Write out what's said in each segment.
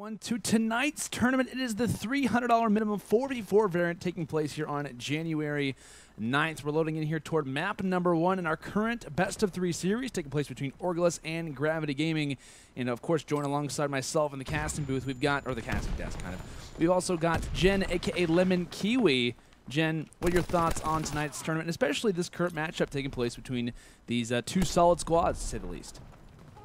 Everyone to tonight's tournament. It is the $300 minimum 4v4 variant taking place here on January 9th. We're loading in here toward map number 1 in our current best of 3 series taking place between Orgless and Gravity Gaming. And of course, join alongside myself in the casting booth, we've got, or the casting desk kind of, we've also got Jen, aka Lemon Kiwi. Jen, what are your thoughts on tonight's tournament, and especially this current matchup taking place between these two solid squads, to say the least?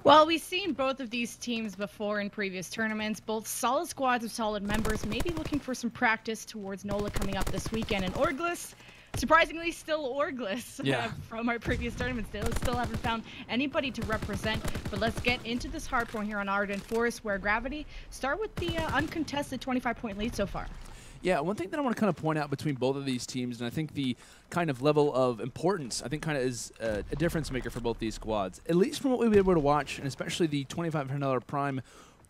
Well, we've seen both of these teams before in previous tournaments, both solid squads of solid members, maybe looking for some practice towards NOLA coming up this weekend. And Orgless, surprisingly still Orgless from our previous tournaments. They still haven't found anybody to represent. But let's get into this hardpoint here on Arden Forest, where Gravity start with the uncontested 25-point lead so far. Yeah, one thing that I want to kind of point out between both of these teams, and I think the kind of level of importance, I think kind of is a difference maker for both these squads, at least from what we were able to watch, and especially the $2,500 Prime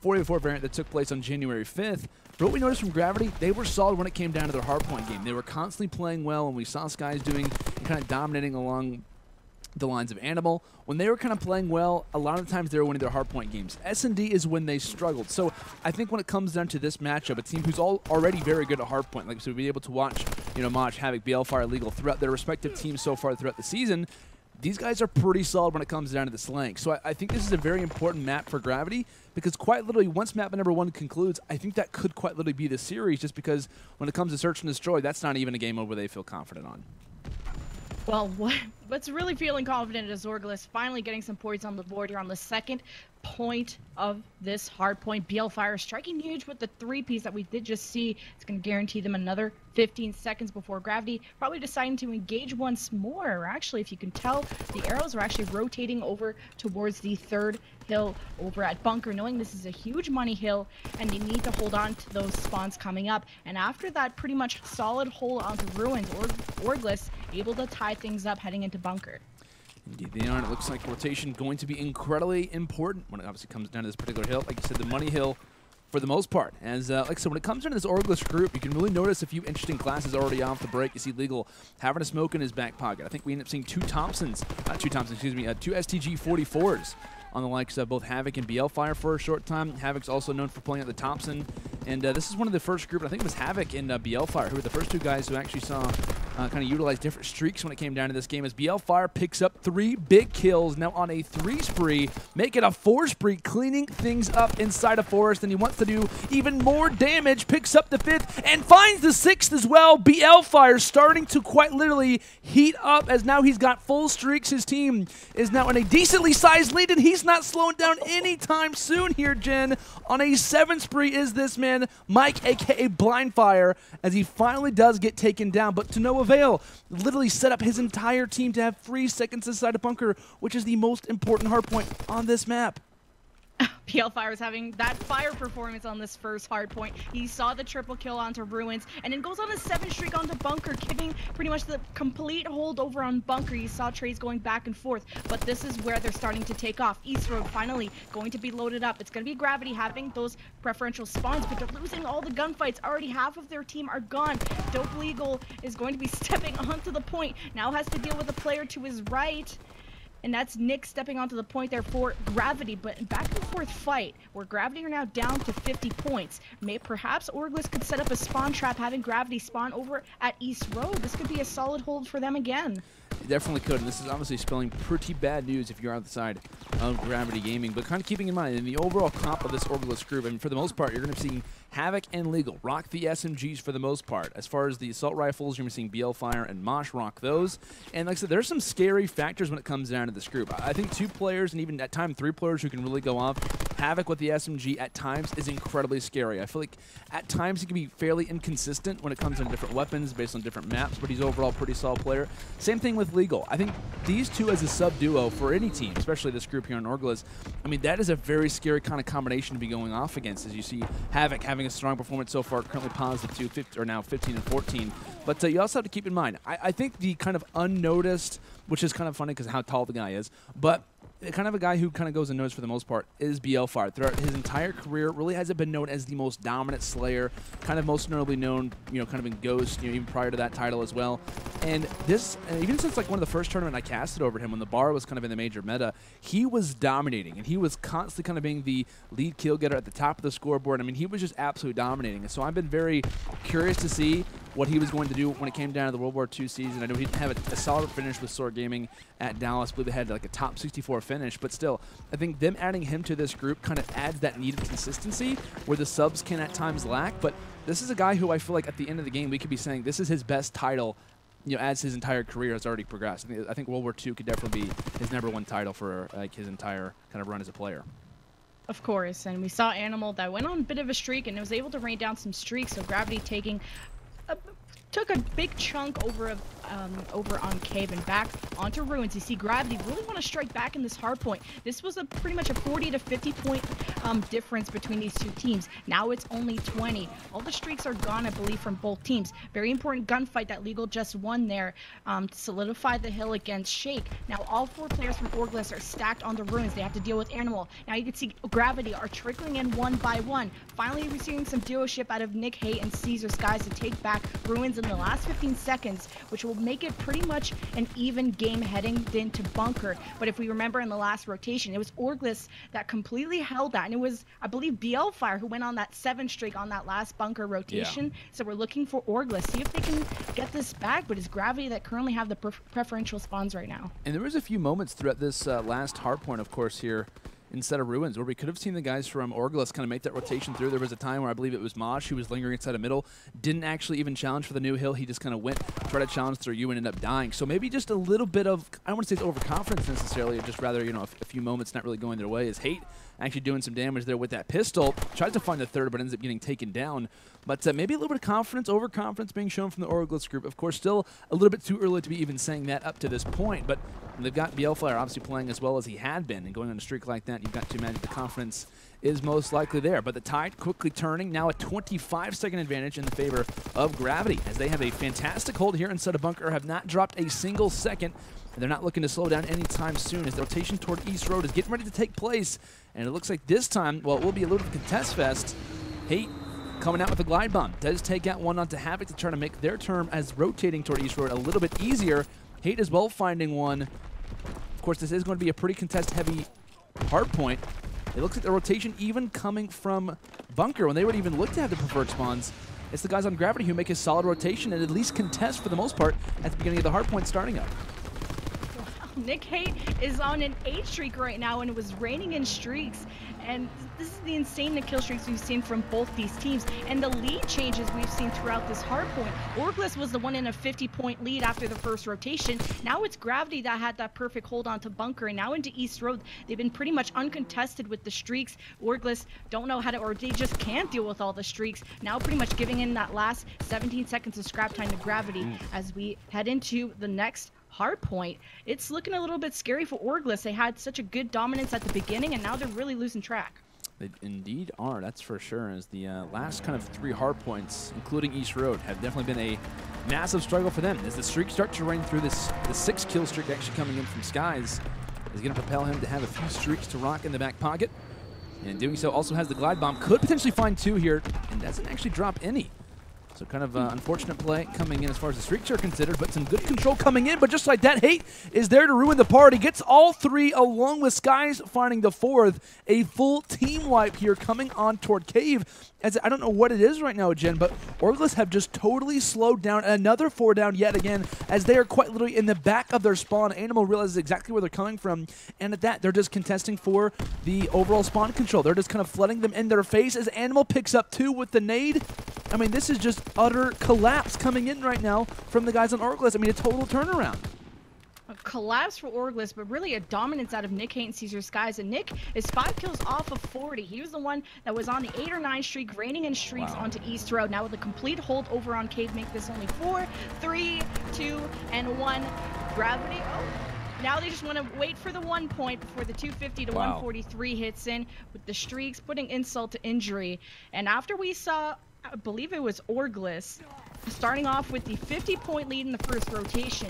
4v4 variant that took place on January 5th. But what we noticed from Gravity, they were solid when it came down to their hardpoint game. They were constantly playing well, and we saw Skyz doing and kind of dominating along the lines of Anihmal. When they were kind of playing well, a lot of the times they were winning their hardpoint games. S&D is when they struggled. So I think when it comes down to this matchup, a team who's already very good at hardpoint, like so we'll be able to watch, you know, Mosh, Havok, Blfire, Legal throughout their respective teams so far throughout the season. These guys are pretty solid when it comes down to the slang. So I think this is a very important map for Gravity, because quite literally, once map number 1 concludes, I think that could quite literally be the series, just because when it comes to Search and Destroy, that's not even a game over they feel confident on. Well, what's really feeling confident is Orgless finally getting some points on the board here on the second point of this hard point. Blfire striking huge with the 3-piece that we did just see. It's going to guarantee them another 15 seconds before Gravity probably deciding to engage once more. Actually, if you can tell, the arrows are actually rotating over towards the third hill over at Bunker, knowing this is a huge money hill and they need to hold on to those spawns coming up. And after that pretty much solid hold onto Ruins, Orgless able to tie things up heading into Bunker. Indeed, they are. It looks like rotation going to be incredibly important when it obviously comes down to this particular hill. Like you said, the money hill for the most part. As like I said, when it comes down to this Orgless group, you can really notice a few interesting classes already off the break. You see Legal having a smoke in his back pocket. I think we end up seeing two STG 44s on the likes of both Havok and Blfire for a short time. Havok's also known for playing at the Thompson. And this is one of the first group, I think it was Havok and Blfire, who were the first two guys who actually saw kind of utilize different streaks when it came down to this game, as Blfire picks up 3 big kills, now on a 3 spree, make it a 4 spree, cleaning things up inside of Forest, and he wants to do even more damage, picks up the 5th, and finds the 6th as well. Blfire starting to quite literally heat up, as now he's got full streaks. His team is now in a decently sized lead, and he's not slowing down anytime soon here, Jen. On a 7 spree is this man, Mike, aka Blfire, as he finally does get taken down, but to no avail. Literally set up his entire team to have 3 seconds inside a Bunker, which is the most important hardpoint on this map. Blfire is having that fire performance on this first hard point. He saw the triple kill onto Ruins, and then goes on a 7 streak onto Bunker, giving pretty much the complete hold over on Bunker. You saw trades going back and forth, but this is where they're starting to take off. East Road finally going to be loaded up. It's going to be Gravity having those preferential spawns, but they're losing all the gunfights. Already half of their team are gone. Dope Legal is going to be stepping onto the point. Now has to deal with a player to his right. And that's Nick stepping onto the point there for Gravity, but back and forth fight where Gravity are now down to 50 points. Perhaps Orgless could set up a spawn trap, having Gravity spawn over at East Road. This could be a solid hold for them again. It definitely could, and this is obviously spelling pretty bad news if you're on the side of Gravity Gaming, but kind of keeping in mind, in the overall comp of this Orgless group, and for the most part, you're going to be seeing Havok and Legal rock the SMGs for the most part. As far as the assault rifles, you're going to be seeing Blfire and Mosh rock those, and like I said, there's some scary factors when it comes down to this group. I think 2 players, and even at times 3 players who can really go off. Havok with the SMG at times is incredibly scary. I feel like at times he can be fairly inconsistent when it comes to different weapons based on different maps, but he's overall a pretty solid player. Same thing with Legal. I think these two as a sub-duo for any team, especially this group here on Orgless, I mean, that is a very scary kind of combination to be going off against, as you see Havok having a strong performance so far, currently positive to 50, or now 15 and 14. But you also have to keep in mind, I think the kind of unnoticed, which is kind of funny because of how tall the guy is, but kind of a guy who kind of goes unnoticed for the most part is Blfire. Throughout his entire career, really hasn't been known as the most dominant Slayer, kind of most notably known, kind of in Ghost, even prior to that title as well. And this, even since like one of the first tournament I casted over him when the bar was kind of in the major meta, he was dominating, and he was constantly kind of being the lead kill getter at the top of the scoreboard. I mean, he was just absolutely dominating. And so I've been very curious to see what he was going to do when it came down to the World War II season. I know he didn't have a solid finish with Sword Gaming at Dallas. I believe they had like a top 64 finish, but still, I think them adding him to this group kind of adds that needed consistency where the subs can at times lack. But this is a guy who I feel like at the end of the game, we could be saying this is his best title, as his entire career has already progressed. I think World War II could definitely be his #1 title for like his entire kind of run as a player. Of course, and we saw Anihmal that went on a bit of a streak and was able to rain down some streaks, so Gravity took a big chunk over on Cave and back onto Ruins. You see Gravity really want to strike back in this hard point. This was pretty much a 40 to 50 point difference between these two teams. Now it's only 20. All the streaks are gone, I believe, from both teams. Very important gunfight that Legal just won there to solidify the hill against Shake. Now all 4 players from Orgless are stacked on the Ruins. They have to deal with Anihmal. Now you can see Gravity are trickling in one by one. Finally receiving some duoship out of Nick Hate and Caesar Skyz to take back Ruins in the last 15 seconds, which will make it pretty much an even game heading into Bunker. But if we remember in the last rotation, it was Orgless that completely held that, and it was, I believe, Blfire who went on that 7 streak on that last Bunker rotation. Yeah. So we're looking for Orgless, see if they can get this back, but it's Gravity that currently have the preferential spawns right now. And there was a few moments throughout this last hardpoint, of course, here instead of Ruins, where we could have seen the guys from Orgless kind of make that rotation through. There was a time where I believe it was Mosh who was lingering inside the middle, didn't actually even challenge for the new hill. He just kind of went, tried to challenge through you and ended up dying. So maybe just a little bit of, I don't want to say it's overconfidence necessarily, just rather, a few moments not really going their way. His Hate actually doing some damage there with that pistol. Tries to find the third, but ends up getting taken down. But maybe a little bit of confidence, overconfidence being shown from the Orgless group. Of course, still a little bit too early to be even saying that up to this point. But they've got Blfire obviously playing as well as he had been. And going on a streak like that, you've got to imagine the confidence is most likely there. But the tide quickly turning. Now a 25-second advantage in the favor of Gravity, as they have a fantastic hold here inside of Bunker, have not dropped a single second. And they're not looking to slow down anytime soon, as the rotation toward East Road is getting ready to take place. And it looks like this time, well, it will be a little bit of a contest fest. Hate coming out with a glide bomb. Does take out one onto Havok to try to make their turn as rotating toward East Road a little bit easier. Hate as well finding one. Of course, this is going to be a pretty contest-heavy hard point. It looks like the rotation even coming from Bunker when they would even look to have the preferred spawns. It's the guys on Gravity who make a solid rotation and at least contest for the most part at the beginning of the hard point starting up. Nick Hate is on an 8 streak right now, and it was raining in streaks. And this is the insane kill streaks we've seen from both these teams, and the lead changes we've seen throughout this hardpoint. Orgless was the one in a 50-point lead after the first rotation. Now it's Gravity that had that perfect hold onto Bunker, and now into East Road. They've been pretty much uncontested with the streaks. Orgless don't know how to, or they just can't deal with all the streaks. Now pretty much giving in that last 17 seconds of scrap time to Gravity as we head into the next hard point. It's looking a little bit scary for Orgless. They had such a good dominance at the beginning, and now they're really losing track. They indeed are, that's for sure, as the last kind of 3 hard points, including East Road, have definitely been a massive struggle for them. As the streaks start to rain through this, the 6 kill streak actually coming in from Skyz is going to propel him to have a few streaks to rock in the back pocket. And in doing so, also has the glide bomb. Could potentially find 2 here, and doesn't actually drop any. So kind of unfortunate play coming in as far as the streaks are considered, but some good control coming in. But just like that, Hate is there to ruin the party. Gets all 3 along with Skyz finding the 4th. A full team wipe here coming on toward Cave. As I don't know what it is right now, Jen, but Orgless have just totally slowed down. Another 4 down yet again, as they are quite literally in the back of their spawn. Anihmal realizes exactly where they're coming from, and at that, they're just contesting for the overall spawn control. They're just kind of flooding them in their face as Anihmal picks up 2 with the nade. I mean, this is just utter collapse coming in right now from the guys on Orgless. I mean, a total turnaround. A collapse for Orgless, but really a dominance out of Nick Hate and Caesar Skyz. And Nick is 5 kills off of 40. He was the one that was on the 8 or 9 streak, raining in streaks onto East Road. Now with a complete hold over on Cave, make this only 4, 3, 2, and 1. Gravity. Oh. Now they just want to wait for the 1 point before the 250 to 143 hits in, with the streaks putting insult to injury. And after we saw, I believe it was Orgless, starting off with the 50-point lead in the first rotation,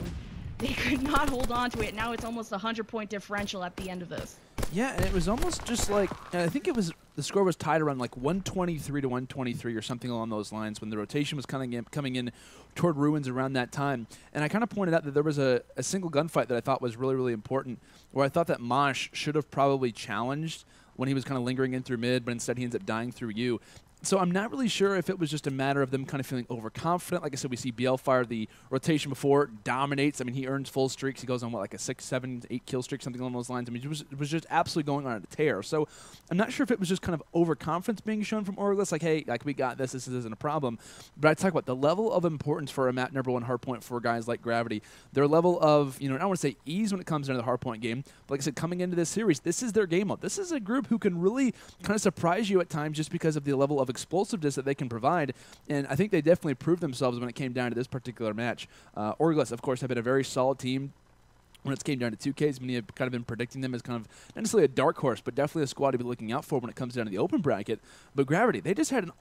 they could not hold on to it. Now it's almost a 100-point differential at the end of this. Yeah, and it was almost just like, I think the score was tied around like 123 to 123 or something along those lines when the rotation was coming in toward Ruins around that time. And I kind of pointed out that there was a single gunfight that I thought was really, really important, where I thought that Mosh should have probably challenged when he was kind of lingering in through mid, but instead he ends up dying through you. So I'm not really sure if it was just a matter of them kind of feeling overconfident. Like I said, we see Blfire, the rotation before, dominates. I mean, he earns full streaks. He goes on, what, like a 6, 7, 8 kill streak, something along those lines. I mean, it was just absolutely going on a tear. So I'm not sure if it was just kind of overconfidence being shown from Orgless, like, hey, like we got this isn't a problem. But I talk about the level of importance for a map #1 hardpoint for guys like Gravity. Their level of, I don't want to say ease when it comes into the hardpoint game, but like I said, coming into this series, this is their game mode. This is a group who can really kind of surprise you at times just because of the level of explosiveness that they can provide, and I think they definitely proved themselves when it came down to this particular match. Orgless, of course, have been a very solid team when it came down to 2Ks. Many have kind of been predicting them as kind of not necessarily a dark horse, but definitely a squad to be looking out for when it comes down to the open bracket. But Gravity, they just had an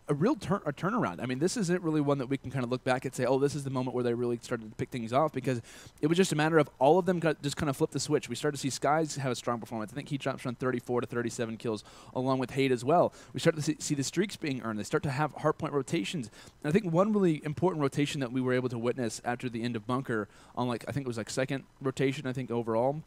a real turnaround. I mean, this isn't really one that we can kind of look back and say, oh, this is the moment where they really started to pick things off, because it was just a matter of all of them just kind of flipped the switch. We started to see Skyz have a strong performance. I think he drops around 34 to 37 kills along with Hate as well. We started to see the streaks being earned. They start to have hardpoint rotations. And I think one really important rotation that we were able to witness after the end of Bunker on, like, I think it was like second rotation, I think, overall,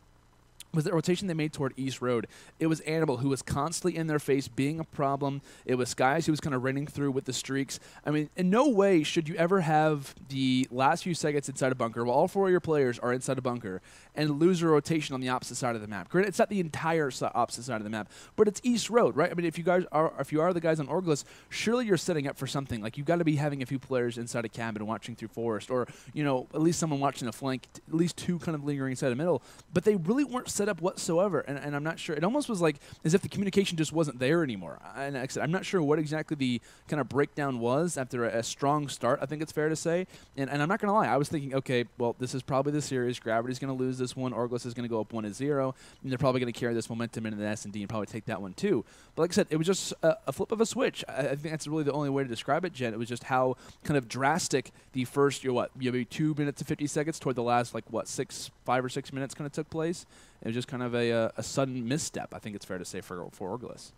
was the rotation they made toward East Road. It was Anihmal who was constantly in their face being a problem. It was Skyz who was kind of raining through with the streaks. I mean, in no way should you ever have the last few seconds inside a bunker while all 4 of your players are inside a bunker and lose a rotation on the opposite side of the map. Granted, it's not the entire opposite side of the map, but it's East Road, right? I mean, if you are the guys on Orgless, surely you're setting up for something. Like, you've got to be having a few players inside a cabin watching through forest, or, at least someone watching the flank, at least 2 kind of lingering inside the middle. But they really weren't set up whatsoever, and I'm not sure. It almost was like as if the communication just wasn't there anymore. And like I said, I'm not sure what exactly the kind of breakdown was after a strong start, I think it's fair to say. And I'm not going to lie, I was thinking, okay, well, this is probably the series. Gravity's going to lose this one. Orgless is going to go up 1-0, and they're probably going to carry this momentum into the S&D and probably take that one too. But like I said, it was just a flip of a switch. I think that's really the only way to describe it, Jen. It was just how kind of drastic the first, maybe 2 minutes and 50 seconds toward the last, 5 or 6 minutes kind of took place. It was just kind of a sudden misstep, I think it's fair to say, for Orgless.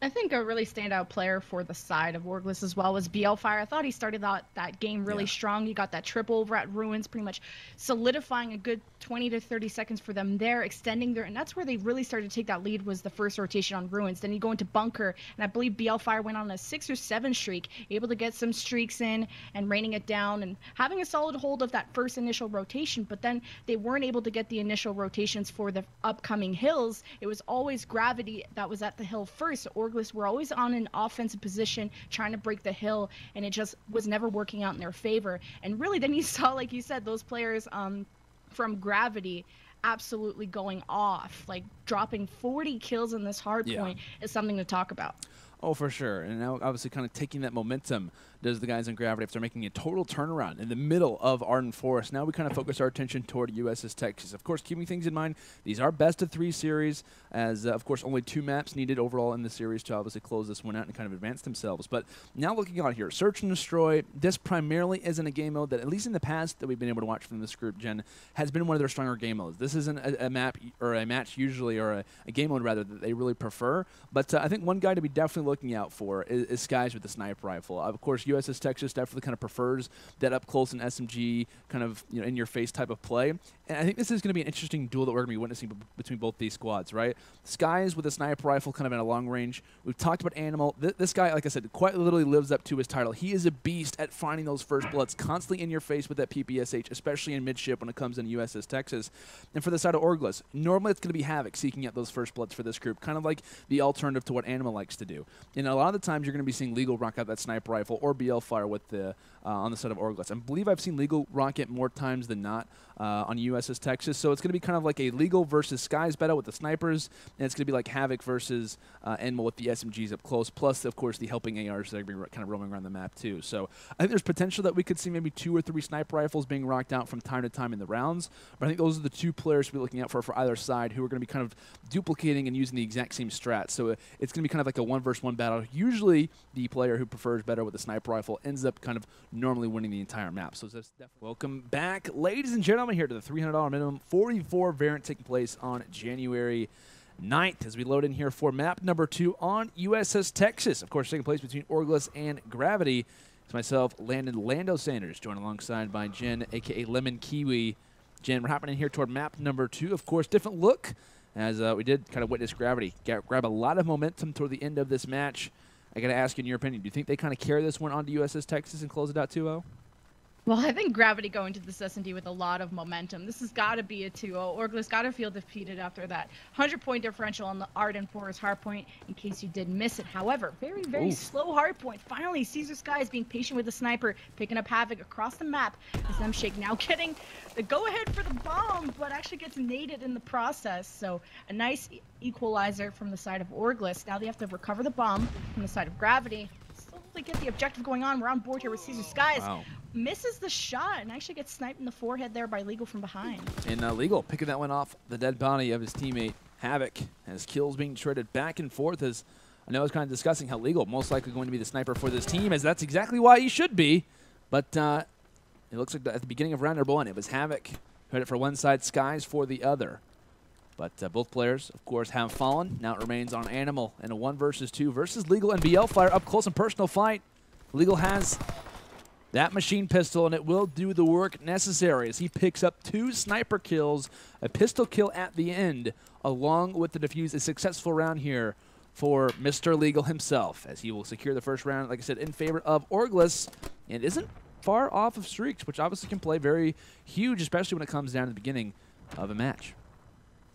I think a really standout player for the side of Orgless as well was Blfire. I thought he started that game really strong. He got that triple over at Ruins, pretty much solidifying a good 20 to 30 seconds for them there, extending and that's where they really started to take that lead, was the first rotation on Ruins. Then you go into Bunker, and I believe Blfire went on a 6 or 7 streak, able to get some streaks in and raining it down and having a solid hold of that first initial rotation. But then they weren't able to get the initial rotations for the upcoming hills. It was always Gravity that was at the hill first. Orgless were always on an offensive position trying to break the hill, and it just was never working out in their favor. And really then you saw, like you said, those players from Gravity absolutely going off, like dropping 40 kills in this hard point is something to talk about. Oh, for sure. And now obviously kind of taking that momentum does the guys in Gravity after making a total turnaround in the middle of Ardent Forest. Now we kind of focus our attention toward USS Texas. Of course, keeping things in mind, these are best-of-3 series, as, of course, only 2 maps needed overall in the series to obviously close this one out and kind of advance themselves. But now looking on here, Search and Destroy, this primarily isn't a game mode that, at least in the past that we've been able to watch from this group, Jen, has been one of their stronger game modes. This isn't a map or a match usually, or a game mode, rather, that they really prefer. But I think one guy to be definitely looking out for is Skyz with the sniper rifle. Of course, USS Texas definitely kind of prefers that up close and SMG kind of in your face type of play. And I think this is going to be an interesting duel that we're going to be witnessing between both these squads, right? Skyz with a sniper rifle kind of in a long range. We've talked about Anihmal. This guy, like I said, quite literally lives up to his title. He is a beast at finding those first bloods, constantly in your face with that PPSH, especially in midship when it comes in USS Texas. And for the side of Orgless, normally it's going to be Havok seeking out those first bloods for this group, kind of like the alternative to what Anihmal likes to do. And a lot of the times you're going to be seeing Legal rock out that sniper rifle or Blfire with the on the side of Orgless. I believe I've seen Legal rock it more times than not on USS Texas. So it's going to be kind of like a Legal versus Skyz battle with the snipers, and it's going to be like Havok versus Anihmal with the SMGs up close, plus, of course, the helping ARs that are going to be kind of roaming around the map, too. So I think there's potential that we could see maybe 2 or 3 sniper rifles being rocked out from time to time in the rounds, but I think those are the 2 players to be looking out for either side, who are going to be kind of duplicating and using the exact same strat. So it's going to be kind of like a 1 versus 1 battle. Usually, the player who prefers better with the sniper rifle ends up kind of normally winning the entire map. So that's definitely welcome back, ladies and gentlemen, here to the $300 minimum 44 variant taking place on January 9th as we load in here for map number 2 on USS Texas. Of course, taking place between Orgless and Gravity. It's myself, Landon Lando Sanders, joined alongside by Jen, a.k.a. Lemon Kiwi. Jen, we're hopping in here toward map number 2. Of course, different look as we did kind of witness Gravity grab a lot of momentum toward the end of this match. I got to ask you, in your opinion, do you think they kind of carry this one onto USS Texas and close it out 2-0? Well, I think Gravity going to this S&D with a lot of momentum. This has got to be a 2-0. Orgless got to feel defeated after that 100-point differential on the Arden for his hardpoint, in case you did miss it. However, very slow hardpoint. Finally, Skyz being patient with the sniper, picking up Havok across the map. As MShake now getting the go-ahead for the bomb, but actually gets naded in the process. So a nice equalizer from the side of Orgless. Now they have to recover the bomb from the side of Gravity. Slowly get the objective going on. We're on board here with Skyz. Wow. Misses the shot and actually gets sniped in the forehead there by Legal from behind. And Legal picking that one off the dead body of his teammate Havok, as kills being traded back and forth. As I know I was kind of discussing how Legal most likely going to be the sniper for this team, as that's exactly why he should be. But it looks like at the beginning of round number 1, it was Havok who had it for one side, Skyz for the other. But both players, of course, have fallen. Now it remains on Anihmal in a 1 versus 2 versus Legal and Blfire up close and personal fight. Legal has that machine pistol, and it will do the work necessary as he picks up 2 sniper kills, a pistol kill at the end, along with the defuse. A successful round here for Mr. Legal himself, as he will secure the first round, like I said, in favor of Orgless, and isn't far off of streaks, which obviously can play very huge, especially when it comes down to the beginning of a match.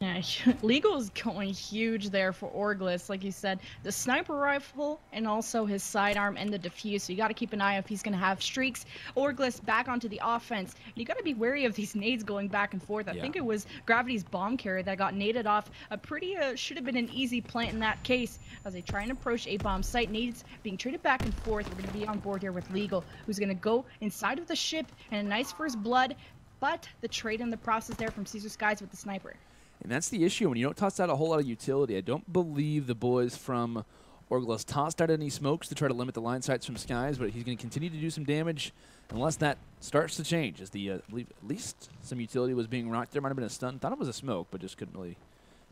Yeah, Legal is going huge there for Orgless, like you said. The sniper rifle and also his sidearm and the defuse. So you got to keep an eye if he's going to have streaks. Orgless back onto the offense. And you got to be wary of these nades going back and forth. I think it was Gravity's bomb carrier that got naded off. A pretty should have been an easy plant in that case as they try and approach a bomb site. Nades being traded back and forth. We're going to be on board here with Legal, who's going to go inside of the ship and a nice first blood. But the trade in the process there from Skyz with the sniper. And that's the issue when you don't toss out a whole lot of utility. I don't believe the boys from Orgless tossed out any smokes to try to limit the line sights from Skyz, but he's going to continue to do some damage unless that starts to change. As the I believe at least some utility was being rocked. There might have been a stun. Thought it was a smoke, but just couldn't really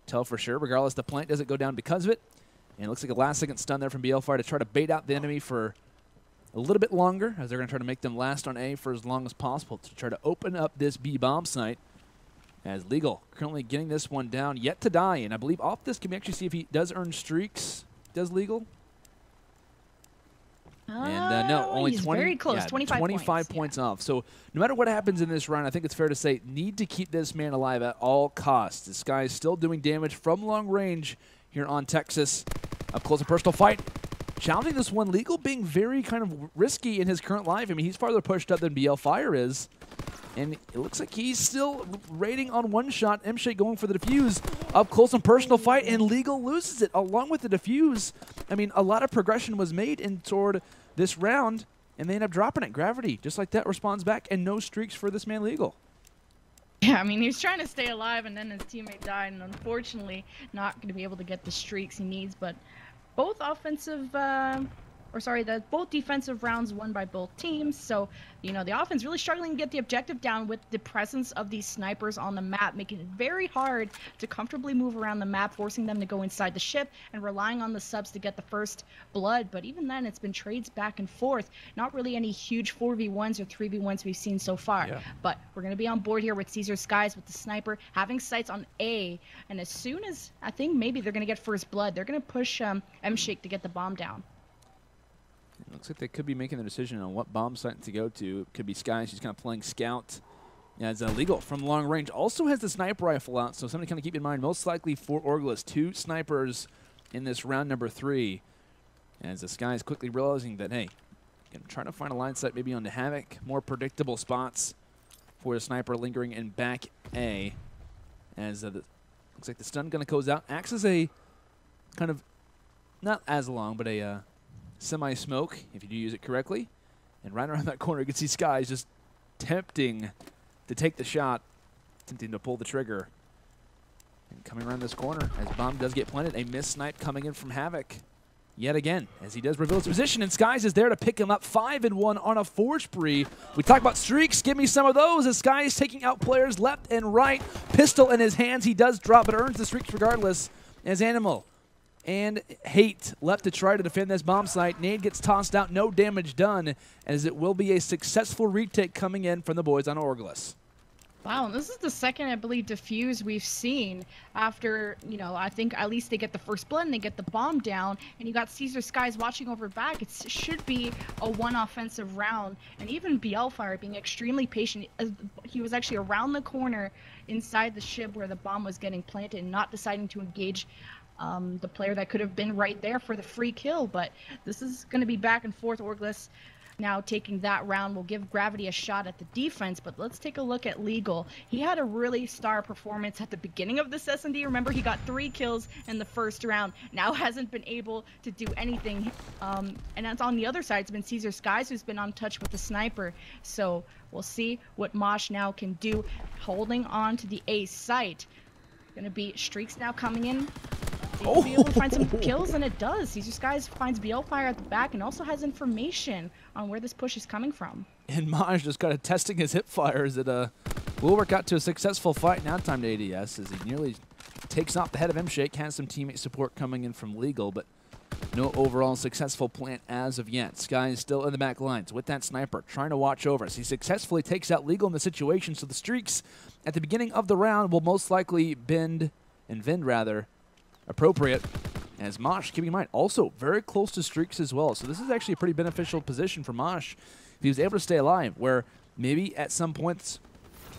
tell for sure. Regardless, the plant doesn't go down because of it. And it looks like a last-second stun there from Blfire to try to bait out the enemy for a little bit longer, as they're going to try to make them last on A for as long as possible to try to open up this B bomb site. As Legal currently getting this one down, yet to die. And I believe off this, can we actually see if he does earn streaks? Does Legal? And no, only he's 20. Very close, yeah, 25 points off. So no matter what happens in this round, I think it's fair to say, need to keep this man alive at all costs. This guy is still doing damage from long range here on Texas. Up close and personal fight. Challenging this one, Legal being very kind of risky in his current life. I mean, he's farther pushed up than Blfire is. And it looks like he's still raiding on one shot. MShake going for the defuse. Up close and personal fight, and Legal loses it along with the defuse. I mean, a lot of progression was made in toward this round, and they end up dropping it. Gravity, just like that, responds back, and no streaks for this man Legal. Yeah, I mean, he was trying to stay alive, and then his teammate died, and unfortunately not going to be able to get the streaks he needs. But both both defensive rounds won by both teams. So, you know, the offense really struggling to get the objective down with the presence of these snipers on the map, making it very hard to comfortably move around the map, forcing them to go inside the ship and relying on the subs to get the first blood. But even then, it's been trades back and forth. Not really any huge 4v1s or 3v1s we've seen so far. Yeah. But we're going to be on board here with Skyz with the sniper, having sights on A. And as soon as, I think maybe they're going to get first blood, they're going to push MShake to get the bomb down. It looks like they could be making the decision on what bomb site to go to. It could be Skyz. She's kind of playing scout. As Legal from long range also has the sniper rifle out, so something to kind of keep in mind. Most likely for Orgless, 2 snipers in this round number 3. As the Skyz quickly realizing that, hey, trying to find a line sight maybe on the Havok, more predictable spots for the sniper lingering in back A. As looks like the stun gun goes out, acts as a kind of not as long, but a semi-smoke, if you do use it correctly. And right around that corner, you can see Skyz just tempting to take the shot, tempting to pull the trigger. And coming around this corner, as bomb does get planted, a miss snipe coming in from Havok. yet again, as he does reveal his position, and Skyz is there to pick him up. 5-1 on a 4 spree. We talk about streaks. Give me some of those as Skyz taking out players left and right. Pistol in his hands. He does drop, but earns the streaks regardless as Anihmal and Hate left to try to defend this bomb site. Nade gets tossed out. No damage done, as it will be a successful retake coming in from the boys on Orgless. Wow, and this is the second, I believe, defuse we've seen after, you know, I think at least they get the first blood and they get the bomb down, and you got Skyz watching over back. It should be a one offensive round, and even Blfire being extremely patient. He was actually around the corner inside the ship where the bomb was getting planted and not deciding to engage the player that could have been right there for the free kill. But this is going to be back and forth. Orgless now taking that round will give Gravity a shot at the defense, but let's take a look at Legal. He had a really star performance at the beginning of this S&D. Remember, he got 3 kills in the first round. Now hasn't been able to do anything. And that's on the other side. It's been Skyz who's been untouched with the sniper. So we'll see what Mosh now can do, holding on to the A site. Gonna be streaks now coming in. They'll be able to find some kills, and it does. Skyz finds Blfire at the back and also has information on where this push is coming from. And Mosh just kind of testing his hip fires. It will work out to a successful fight now time to ADS as he nearly takes off the head of MShake. Has some teammate support coming in from Legal, but no overall successful plant as of yet. Skyz still in the back lines with that sniper, trying to watch over us. He successfully takes out Legal in the situation, so the streaks at the beginning of the round will most likely vend appropriate, as Mosh, keep in mind, also very close to streaks as well. So this is actually a pretty beneficial position for Mosh if he was able to stay alive, where maybe at some points,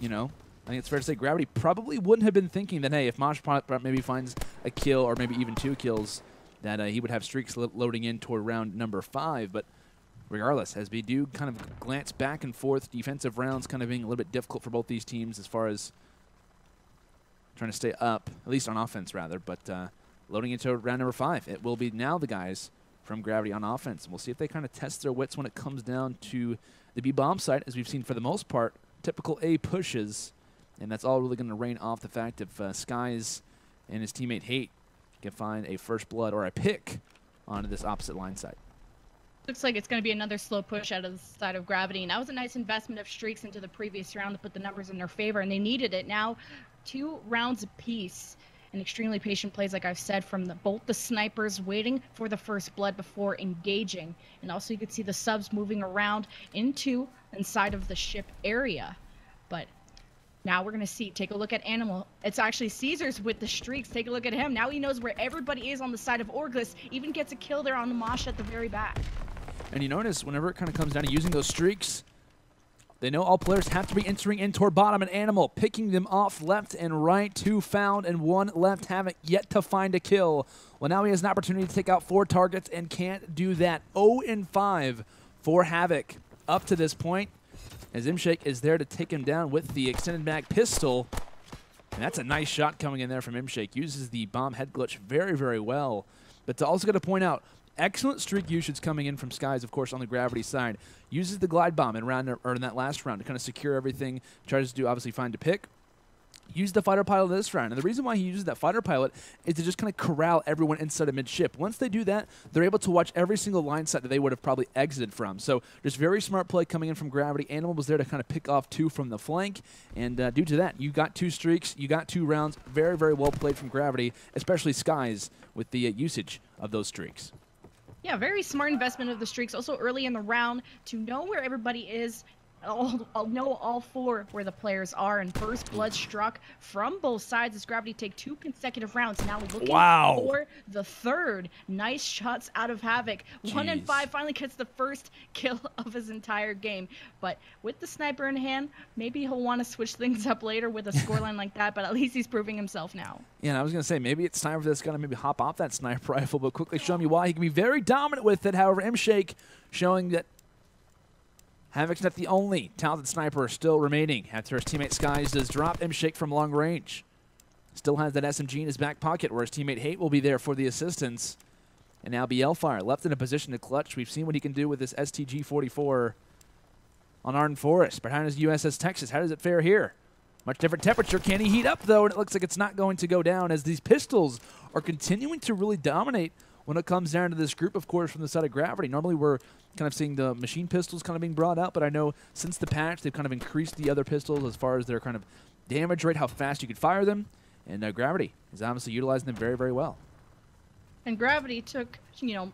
you know, I think it's fair to say Gravity probably wouldn't have been thinking that, hey, if Mosh maybe finds a kill or maybe even 2 kills, that he would have streaks loading in toward round number 5. But regardless, as we do kind of glance back and forth, defensive rounds kind of being a little bit difficult for both these teams as far as trying to stay up, at least on offense rather, but loading into round number 5. It will be now the guys from Gravity on offense. And we'll see if they kind of test their wits when it comes down to the B bomb site, as we've seen for the most part, typical A pushes. And that's all really going to rain off the fact if Skyz and his teammate Hate can find a first blood or a pick onto this opposite line site. Looks like it's going to be another slow push out of the side of Gravity. And that was a nice investment of streaks into the previous round to put the numbers in their favor, and they needed it. Now 2 rounds apiece. And extremely patient plays, like I've said, from both the snipers waiting for the first blood before engaging. And also you could see the subs moving around inside of the ship area. But now we're going to see, take a look at Anihmal. It's actually Caesars with the streaks. Take a look at him. Now he knows where everybody is on the side of Orgless. Even gets a kill there on the Mosh at the very back. And you notice whenever it kind of comes down to using those streaks, they know all players have to be entering in toward bottom, and Anihmal picking them off left and right. 2 found and 1 left. Havok yet to find a kill. Well, now he has an opportunity to take out 4 targets and can't do that. 0-5 for Havok up to this point, as MShake is there to take him down with the extended mag pistol. And that's a nice shot coming in there from MShake. Uses the bomb head glitch very, very well. But to also got to point out, excellent streak usage coming in from Skyz, of course, on the Gravity side. Uses the glide bomb in that last round to kind of secure everything. Tries to do, obviously, find a pick. Use the fighter pilot this round. And the reason why he uses that fighter pilot is to just kind of corral everyone inside of mid-ship. Once they do that, they're able to watch every single line set that they would have probably exited from. So just very smart play coming in from Gravity. Anihmal was there to kind of pick off 2 from the flank. And due to that, you got 2 streaks. You got 2 rounds. Very, very well played from Gravity, especially Skyz with the usage of those streaks. Yeah, very smart investment of the streaks. Also early in the round to know where everybody is. Know all 4 where the players are, and first blood struck from both sides as Gravity take 2 consecutive rounds. Now looking for the 3rd. Nice shots out of Havok. 1-5 finally gets the first kill of his entire game. But with the sniper in hand, maybe he'll want to switch things up later with a scoreline like that, but at least he's proving himself now. Yeah, and I was going to say, maybe it's time for this guy to maybe hop off that sniper rifle, but quickly show me why he can be very dominant with it. However, MShake showing that Havok's not the only talented sniper still remaining after his teammate Skyz does drop MShake from long range. Still has that SMG in his back pocket where his teammate Hate will be there for the assistance. And now Blfire left in a position to clutch. We've seen what he can do with this STG-44 on Arden Forest behind his USS Texas. How does it fare here? Much different temperature. Can he heat up though? And it looks like it's not going to go down as these pistols are continuing to really dominate when it comes down to this group, of course, from the side of Gravity. Normally we're kind of seeing the machine pistols kind of being brought out, but I know since the patch, they've kind of increased the other pistols as far as their kind of damage rate, how fast you could fire them, and Gravity is obviously utilizing them very, very well. And Gravity took,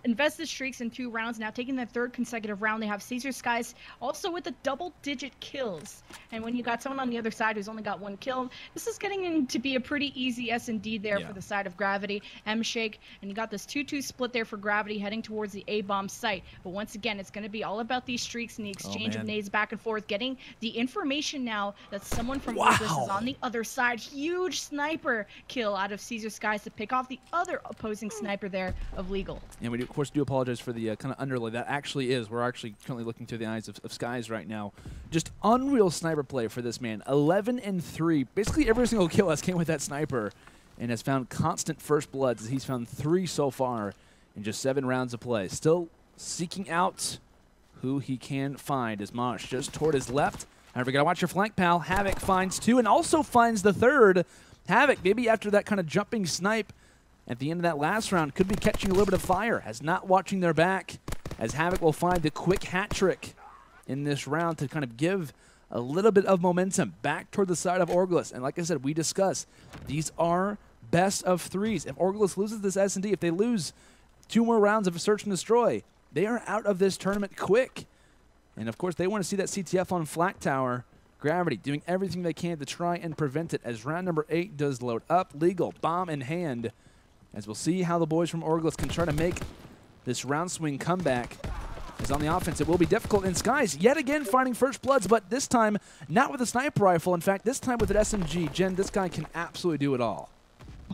invested streaks in 2 rounds. Now taking their 3rd consecutive round, they have Skyz also with the double-digit kills. And when you got someone on the other side who's only got 1 kill, this is getting in to be a pretty easy S&D there for the side of Gravity. MShake, and you got this 2-2 split there for Gravity heading towards the A-bomb site. But once again, it's going to be all about these streaks and the exchange of nades back and forth, getting the information now that someone from Orgless is on the other side. Huge sniper kill out of Skyz to pick off the other opposing sniper there of Legal. And we, of course, do apologize for the kind of underlay. That actually is. We're actually currently looking through the eyes of Skyz right now. Just unreal sniper play for this man. 11-3. Basically every single kill has came with that sniper and has found constant first bloods, as he's found 3 so far in just 7 rounds of play. Still seeking out who he can find as Mosh just toward his left. However, you got to watch your flank, pal. Havok finds 2 and also finds the 3rd. Havok, maybe after that kind of jumping snipe at the end of that last round, could be catching a little bit of fire, as not watching their back, as Havok will find the quick hat trick in this round to kind of give a little bit of momentum back toward the side of Orgless. And like I said, we discussed, these are best of 3s. If Orgless loses this S&D, if they lose 2 more rounds of Search and Destroy, they are out of this tournament quick. And of course, they want to see that CTF on Flak Tower. Gravity doing everything they can to try and prevent it, as round number 8 does load up. Legal, bomb in hand, as we'll see how the boys from Orgless can try to make this round swing comeback. As on the offense, it will be difficult. And Skyz yet again finding first bloods, but this time not with a sniper rifle. In fact, this time with an SMG. Jen, this guy can absolutely do it all.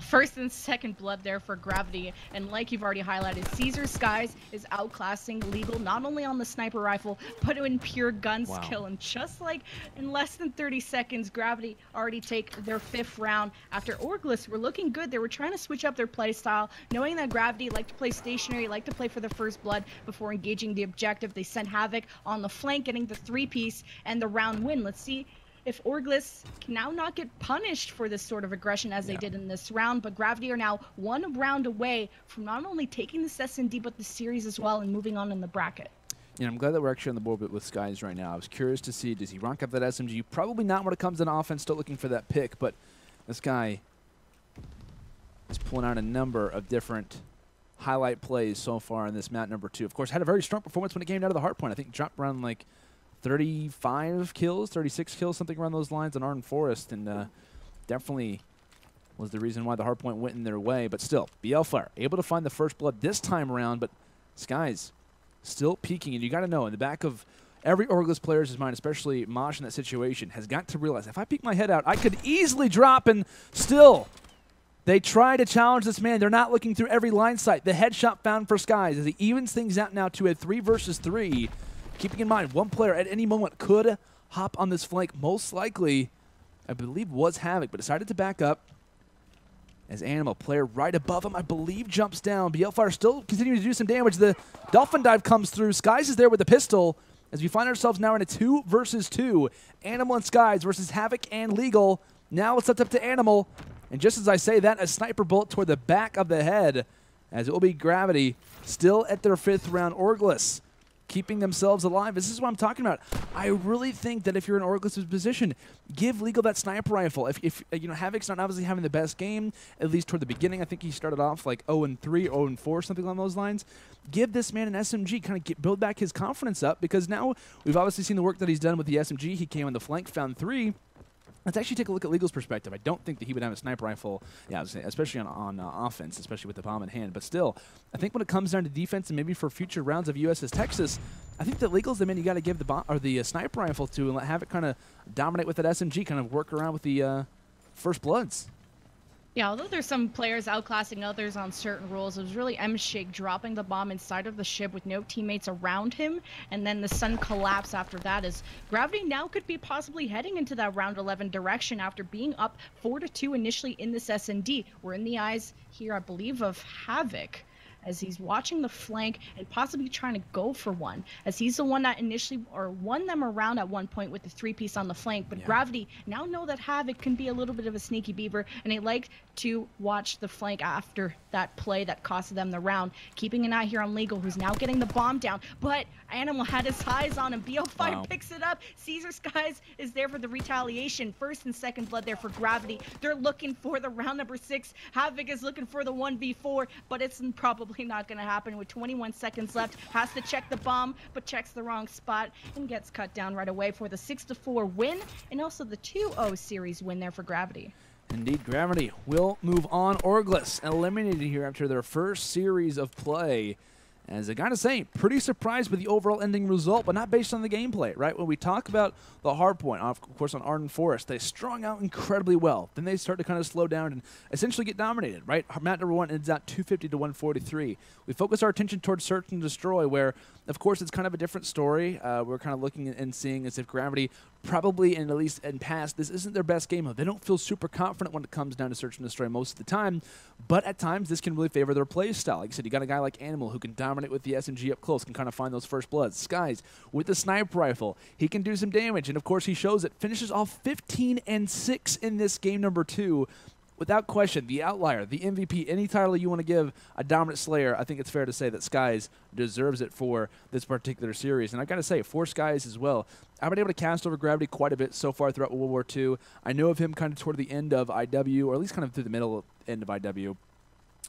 First and second blood there for Gravity, and like you've already highlighted, Skyz is outclassing Legal not only on the sniper rifle, but in pure gun skill. And just like in less than 30 seconds, Gravity already take their 5th round. After Orgless were looking good, they were trying to switch up their play style, knowing that Gravity liked to play stationary, liked to play for the first blood before engaging the objective. They sent Havok on the flank, getting the 3-piece and the round win. Let's see if Orgless can now not get punished for this sort of aggression as they did in this round, but Gravity are now 1 round away from not only taking this S&D, but the series as well, and moving on in the bracket. Yeah, I'm glad that we're actually on the board with Skyz right now. I was curious to see, does he rank up that SMG? Probably not when it comes to offense, still looking for that pick, but this guy is pulling out a number of different highlight plays so far in this map number 2. Of course, had a very strong performance when it came down to the hard point. I think dropped around like 35 kills, 36 kills, something around those lines on Arden Forest, and definitely was the reason why the hardpoint went in their way. But still, Blfire able to find the first blood this time around, but Skyz still peeking. And you got to know, in the back of every Orgless player's mind, especially Mosh in that situation, has got to realize, if I peek my head out, I could easily drop, and still they try to challenge this man. They're not looking through every line sight. The headshot found for Skyz as he evens things out now to a 3 versus 3. Keeping in mind, one player at any moment could hop on this flank. Most likely, I believe, was Havok, but decided to back up. As Anihmal, player right above him, I believe, jumps down. Blfire still continuing to do some damage. The Dolphin Dive comes through. Skyz is there with the pistol, as we find ourselves now in a 2 versus 2. Anihmal and Skyz versus Havok and Legal. Now it's up to Anihmal. And just as I say that, a sniper bullet toward the back of the head, as it will be Gravity still at their 5th round. Orgless keeping themselves alive. This is what I'm talking about. I really think that if you're in Orgless' position, give Legal that sniper rifle. If you know, Havok's not obviously having the best game, at least toward the beginning. I think he started off like 0-3, 0-4, something along those lines. Give this man an SMG, kind of build back his confidence up, because now we've obviously seen the work that he's done with the SMG. He came on the flank, found 3. Let's actually take a look at Legal's perspective. I don't think that he would have a sniper rifle, especially on offense, especially with the bomb in hand. But still, I think when it comes down to defense and maybe for future rounds of USS Texas, I think that Legal's the man you got to give the sniper rifle to and have it kind of dominate with that SMG, kind of work around with the first bloods. Yeah, although there's some players outclassing others on certain rules, it was really MShake dropping the bomb inside of the ship with no teammates around him, and then the sun collapsed after that, as Gravity now could be possibly heading into that round 11 direction after being up 4-2 initially in this S&D. We're in the eyes here, I believe, of Havok. as he's watching the flank and possibly trying to go for one, as he's the one that initially or won them around at one point with the 3-piece on the flank. But Gravity now know that Havok can be a little bit of a sneaky beaver, and they like to watch the flank after that play that costed them the round. Keeping an eye here on Legal, who's now getting the bomb down, but Anihmal had his eyes on him. Blfire picks it up. Caesar Skyz is there for the retaliation. First and second blood there for Gravity. They're looking for the round number 6. Havok is looking for the 1v4, but it's probably not going to happen with 21 seconds left. Has to check the bomb, but checks the wrong spot and gets cut down right away for the 6-4 win, and also the 2-0 series win there for Gravity. Indeed, Gravity will move on. Orgless eliminated here after their first series of play. As I gotta say, pretty surprised with the overall ending result, but not based on the gameplay, right? When we talk about the hard point, of course, on Ardent Forest, they strung out incredibly well. Then they start to kind of slow down and essentially get dominated, right? Map number 1 ends out 250 to 143. We focus our attention towards Search and Destroy, where, of course, it's kind of a different story. We're kind of looking and seeing as if Gravity probably, and at least in past, this isn't their best game mode. They don't feel super confident when it comes down to Search and Destroy most of the time, but at times this can really favor their play style. Like I said, you got a guy like Anihmal who can dominate with the SMG up close, can kind of find those first bloods. Skyz with the sniper rifle, he can do some damage, and of course he shows it. Finishes off 15-6 in this game number 2. Without question, the outlier, the MVP, any title you want to give a dominant Slayer, I think it's fair to say that Skyz deserves it for this particular series. And I got to say, for Skyz as well, I've been able to cast over Gravity quite a bit so far throughout World War II. I know of him kind of toward the end of IW, or at least kind of through the middle end of IW.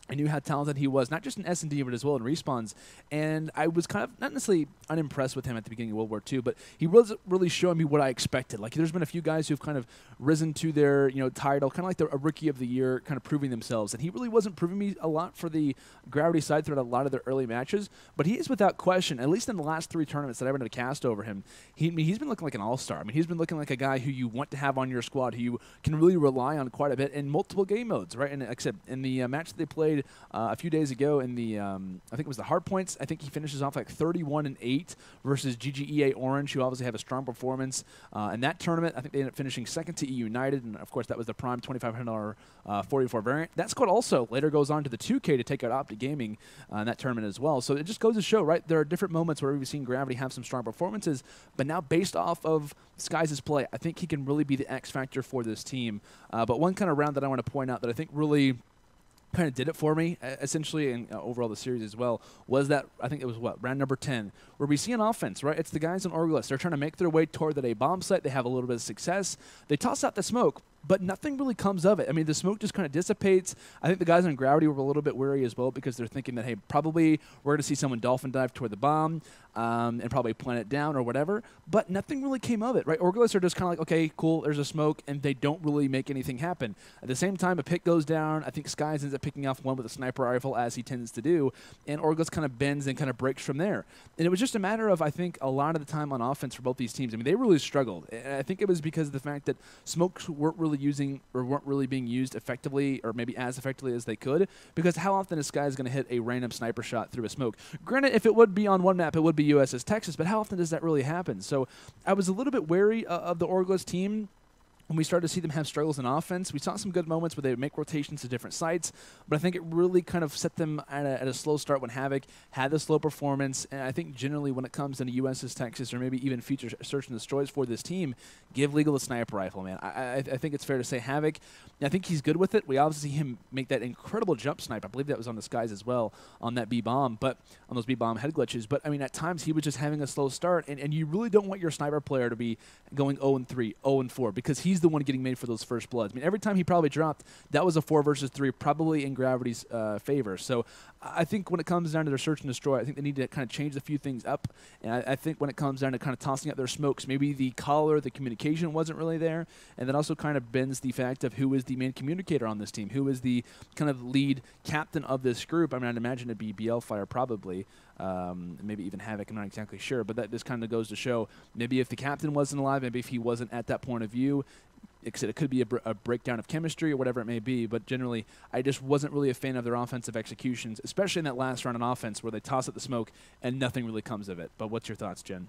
I knew how talented he was, not just in S&D, but as well in respawns. And I was kind of not necessarily unimpressed with him at the beginning of World War II, but he wasn't really showing me what I expected. Like, there's been a few guys who've kind of risen to their, title, kind of like a Rookie of the Year, kind of proving themselves. And he really wasn't proving me a lot for the Gravity side throughout a lot of their early matches. But he is, without question, at least in the last 3 tournaments that I've been able to cast over him, he's been looking like an all-star. I mean, he's been looking like a guy who you want to have on your squad, who you can really rely on quite a bit in multiple game modes, right? And like I said, in the match that they played a few days ago in the, I think it was the hard points, I think he finishes off like 31-8 versus GGEA Orange, who obviously have a strong performance. In that tournament, I think they ended up finishing second to E United, and of course that was the prime $2,500 44 variant. That squad also later goes on to the 2K to take out Optic Gaming in that tournament as well. So it just goes to show, right, there are different moments where we've seen Gravity have some strong performances, but now based off of Skyz's play, I think he can really be the X factor for this team. But one kind of round that I want to point out that I think really kind of did it for me, essentially, and overall the series as well, was that, I think it was, round number 10, where we see an offense, right? It's the guys on Orgless. They're trying to make their way toward that A bomb site. They have a little bit of success. They toss out the smoke, but nothing really comes of it. I mean, the smoke just kind of dissipates. I think the guys on Gravity were a little bit wary as well, because they're thinking that, hey, probably we're going to see someone dolphin dive toward the bomb and probably plant it down or whatever, but nothing really came of it, right? Orgless are just kind of like, okay, cool, there's a smoke, and they don't really make anything happen. At the same time, a pick goes down. I think Skyz ends up picking off one with a sniper rifle, as he tends to do, and Orgless kind of bends and kind of breaks from there. And it was just a matter of, I think, a lot of the time on offense for both these teams. I mean, they really struggled. And I think it was because of the fact that smokes weren't really being used effectively, or maybe as effectively as they could, because how often is Skyz going to hit a random sniper shot through a smoke? Granted, if it would be on one map, it would be USS Texas, but how often does that really happen? So I was a little bit wary of the Orgless team. When we started to see them have struggles in offense, we saw some good moments where they would make rotations to different sites, but I think it really kind of set them at a slow start when Havok had the slow performance. And I think generally when it comes into USS Texas, or maybe even future Search and Destroys for this team, give Legal a sniper rifle, man. I think it's fair to say Havok, I think he's good with it. We obviously see him make that incredible jump snipe. I believe that was on the Skyz as well, on that B-bomb, but on those B-bomb head glitches. But I mean, at times he was just having a slow start, and you really don't want your sniper player to be going 0-3, 0-4, because he's the one getting made for those first bloods. I mean, every time he probably dropped, that was a 4 versus 3, probably in Gravity's favor. So I think when it comes down to their Search and Destroy, I think they need to kind of change a few things up. And I think when it comes down to kind of tossing out their smokes, maybe the color, the communication wasn't really there. And then also kind of bends the fact of who is the main communicator on this team, who is the kind of lead captain of this group. I mean, I'd imagine it'd be Blfire probably. Maybe even Havok, I'm not exactly sure. But that just kind of goes to show, maybe if the captain wasn't alive, maybe if he wasn't at that point of view, it could be a breakdown of chemistry or whatever it may be, but generally I just wasn't really a fan of their offensive executions, especially in that last round on offense where they toss at the smoke and nothing really comes of it. But what's your thoughts, Jen?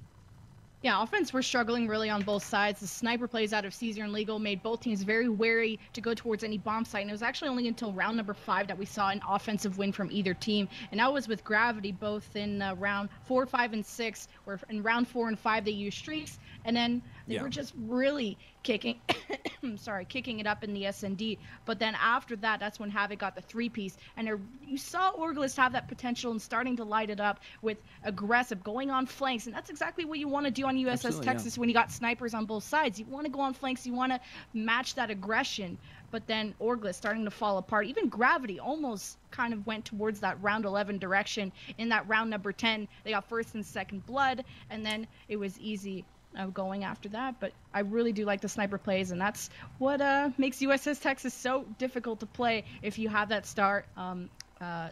Yeah, offense, we're struggling really on both sides. The sniper plays out of Caesar and Legal made both teams very wary to go towards any bomb site. And it was actually only until round number 5 that we saw an offensive win from either team. And that was with Gravity, both in round 4, 5, and 6, where in round 4 and 5 they used streaks. And then they were just really kicking kicking it up in the SND. But then after that, that's when Havok got the 3-piece. And you saw Orgless have that potential and starting to light it up with aggressive, going on flanks. And that's exactly what you want to do on USS Texas when you got snipers on both sides. You want to go on flanks. You want to match that aggression. But then Orgless starting to fall apart. Even Gravity almost kind of went towards that round 11 direction. In that round number 10, they got first and second blood. And then it was easy going after that. But I really do like the sniper plays, and that's what makes USS Texas so difficult to play if you have that star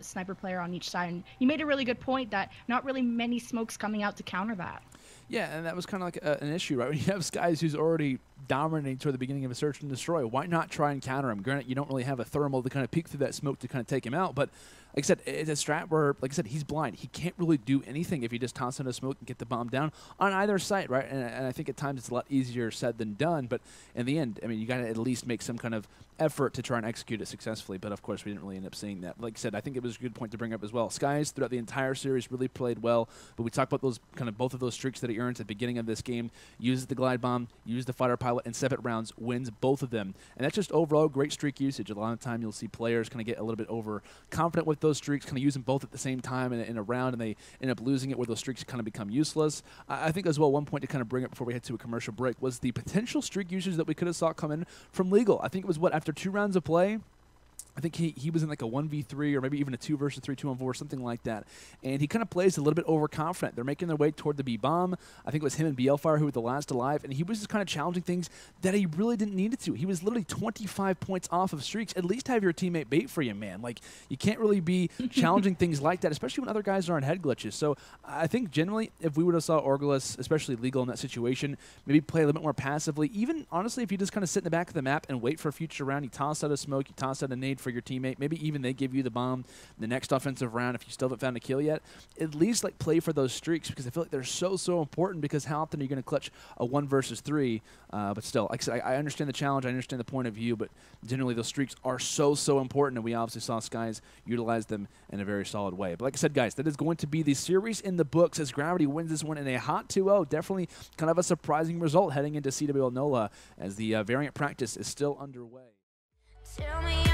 sniper player on each side. And you made a really good point that not really many smokes coming out to counter that. Yeah, and that was kind of like an issue, right? When you have Skyz who's already dominating toward the beginning of a search and destroy, why not try and counter him? Granted, you don't really have a thermal to kind of peek through that smoke to kind of take him out, but like I said, it's a strat where, like I said, he's blind. He can't really do anything if he just tosses in a smoke and get the bomb down on either side, right? And I think at times it's a lot easier said than done, but in the end, I mean, you got to at least make some kind of effort to try and execute it successfully, but of course we didn't really end up seeing that. Like I said, I think it was a good point to bring up as well. Skyz throughout the entire series really played well, but we talked about those kind of both of those streaks that he earns at the beginning of this game. Uses the glide bomb, uses the fighter pilot, and 7 rounds, wins both of them. And that's just overall great streak usage. A lot of the time you'll see players kind of get a little bit overconfident with those streaks, kind of use them both at the same time in a round, and they end up losing it where those streaks kind of become useless. I think as well, one point to kind of bring up before we head to a commercial break was the potential streak usage that we could have saw come in from Legal. I think it was, what, after 2 rounds of play? I think he was in like a 1v3 or maybe even a 2 versus 3, 2-on-4, something like that. And he kind of plays a little bit overconfident. They're making their way toward the B bomb. I think it was him and Blfire who were the last alive, and he was just kind of challenging things that he really didn't need it to. He was literally 25 points off of streaks. At least have your teammate bait for you, man. Like, you can't really be challenging things like that, especially when other guys are on head glitches. So I think generally, if we would have saw Orgless, especially Legal in that situation, maybe play a little bit more passively. Even honestly, if you just kind of sit in the back of the map and wait for a future round, you toss out a smoke, you toss out a nade for your teammate, maybe even they give you the bomb the next offensive round if you still haven't found a kill yet. At least like play for those streaks, because I feel like they're so important, because how often are you going to clutch a 1 versus 3? But still, like I said, I understand the challenge, I understand the point of view, but generally those streaks are so important, and we obviously saw Skyz utilize them in a very solid way. But like I said, guys, that is going to be the series in the books as Gravity wins this one in a hot 2-0. Definitely kind of a surprising result heading into CWL NOLA as the variant practice is still underway. Tell me